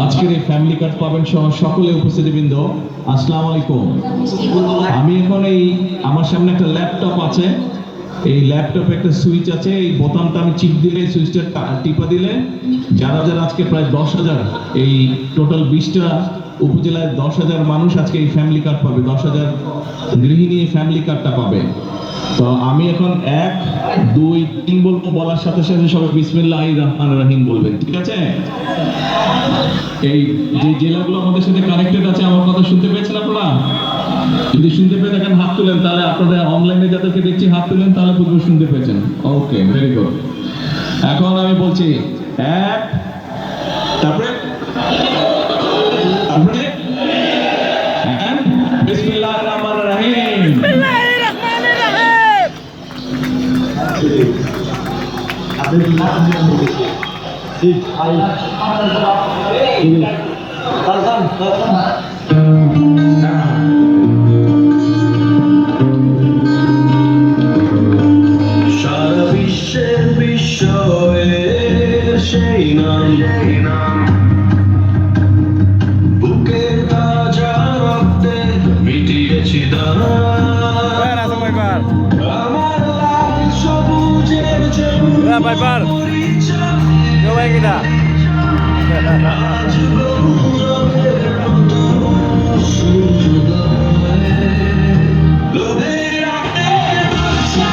আজকের এই family card পাবেন সহ সকলে উপস্থিতিবৃন্দ, আসসালামু আলাইকুম। আমি এখন আমার সামনে একটা ল্যাপটপ আছে, এই ল্যাপটপে একটা সুইচ আছে, এই বোতামটা আমি চিপ দিলে, সুইচটা টিপা দিলে যারা যারা আজকে প্রায় 10,000, এই টোটাল 20টা উপজেলায় 10,000 মানুষ আজকে এই ফ্যামিলি কার্ড পাবে, 10,000 গৃহিণী ফ্যামিলি কার্ডটা পাবে। তো আমি এখন 1, 2, 3 বলবো, বলার সাথে সাথে সবাই বিসমিল্লাহির রহমানির রহিম বলবেন, ঠিক আছে? এই যে জেলাগুলো আমাদের সাথে কানেক্টেড আছে, আমার কথা শুনতে পেয়েছেন আপনারা? যদি শুনতে পেয়ে থাকেন হাত তুলেন, তাহলে আপনাদের অনলাইনে যাদেরকে দেখছি হাত তুলেন, তাহলে বুঝবো শুনতে পেয়েছেন। ওকে, ভেরি গুড। এখন আমি বলছি 1, তারপরে বিসমিল্লাহির রহমানির রহিম। সারা বিশ্বের বিস্ময়ের সেই নাম, বুকের তাজা রক্তে মিটিয়েছি দাম। আমার লাল সবুজের জন্য আজ গৌরবের মতো সূর্যোদয়। লোভের আগুনে বাঁচা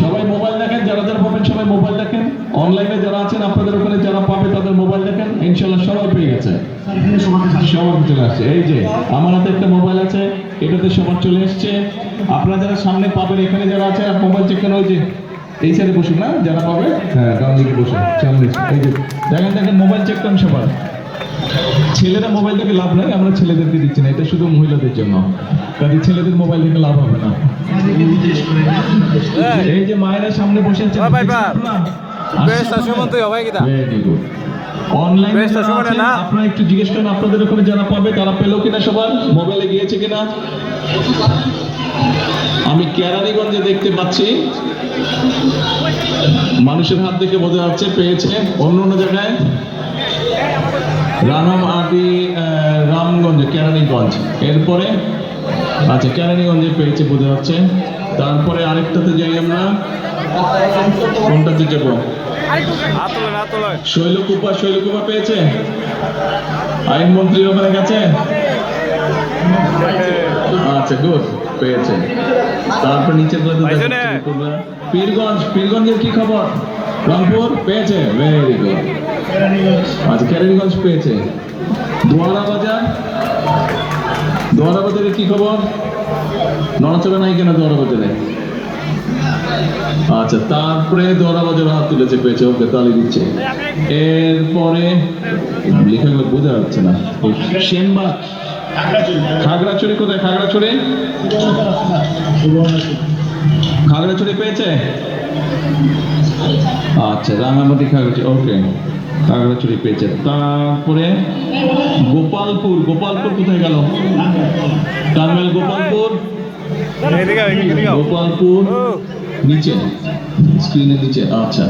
সবাই মোবাইল দেখেন, যারা যারা পাবেন সবাই মোবাইল দেখেন। অনলাইনে যারা আছেন, আপনাদের ওখানে যারা পাবে তাদের মোবাইল দেখেন, ইনশাআল্লাহ সবাই পেয়ে গেছে, সবার চলে আসছে। এই যে আমার হাতে একটা মোবাইল আছে, এটাতে সবার চলে এসছে। আপনারা যারা সামনে পাবেন, এখানে যারা আছেন মোবাইল চেক করেন, ওই যে এই সাইডে বসুন না, যারা পাবে, হ্যাঁ ডান দিকে বসুন, সামনে এই যে দেখেন মোবাইল চেক করেন সবার। ছেলেরা মোবাইল দেখে লাভ নাই, আমরা ছেলেদেরকে দিচ্ছি না, এটা শুধু মহিলাদের জন্য, কাজে ছেলেদের মোবাইল দেখে লাভ হবে না। এই যে মায়েরা সামনে বসে আছে, অনলাইনে আপনারা একটু জিজ্ঞেস করেন আপনাদের ওখানে যারা পাবে তারা পেলো কিনা, সবার মোবাইলে গিয়েছে কিনা। আমি কেরানীগঞ্জে দেখতে পাচ্ছি, মানুষের হাত দেখে বোঝা যাচ্ছে পেয়েছে। অন্য অন্য জায়গায় রামগঞ্জে, কেরানীগঞ্জ, এরপরে আচ্ছা কেরানীগঞ্জে পেয়েছে বোঝা যাচ্ছে। তারপরে আরেকটাতে যাই আমরা, কোনটাতে যাবো? শৈলকুপা পেয়েছে, আইনমন্ত্রীর ওখানে গেছে, আচ্ছা গুড, পেয়েছে। তারপর নিচে পীরগঞ্জের কি খবর? রংপুর পেয়েছে, ভেরি গুড। আচ্ছা কেরানীগঞ্জ পেয়েছে। দোয়ারাবাজারের কি খবর? নড়াচড়া নাই কেন দোয়ারাবাজারে? আচ্ছা, তারপরে দোয়ারাবাজার হাত তুলেছে, পেয়েছে, ওকে তালি দিচ্ছে। এরপরে লেখাগুলো বোঝা যাচ্ছে না। সেনবাগ, খাগড়াছড়ি কোথায়? খাগড়াছড়ি পেয়েছে। আচ্ছা রাঙামাটি, খাগড়াছড়ি, ওকে খাগড়াছড়ি পেয়েছে। তারপরে গোপালপুর কোথায় গেল? টাঙ্গাইল, গোপালপুর নিচে, স্ক্রিনের নিচে, আচ্ছা।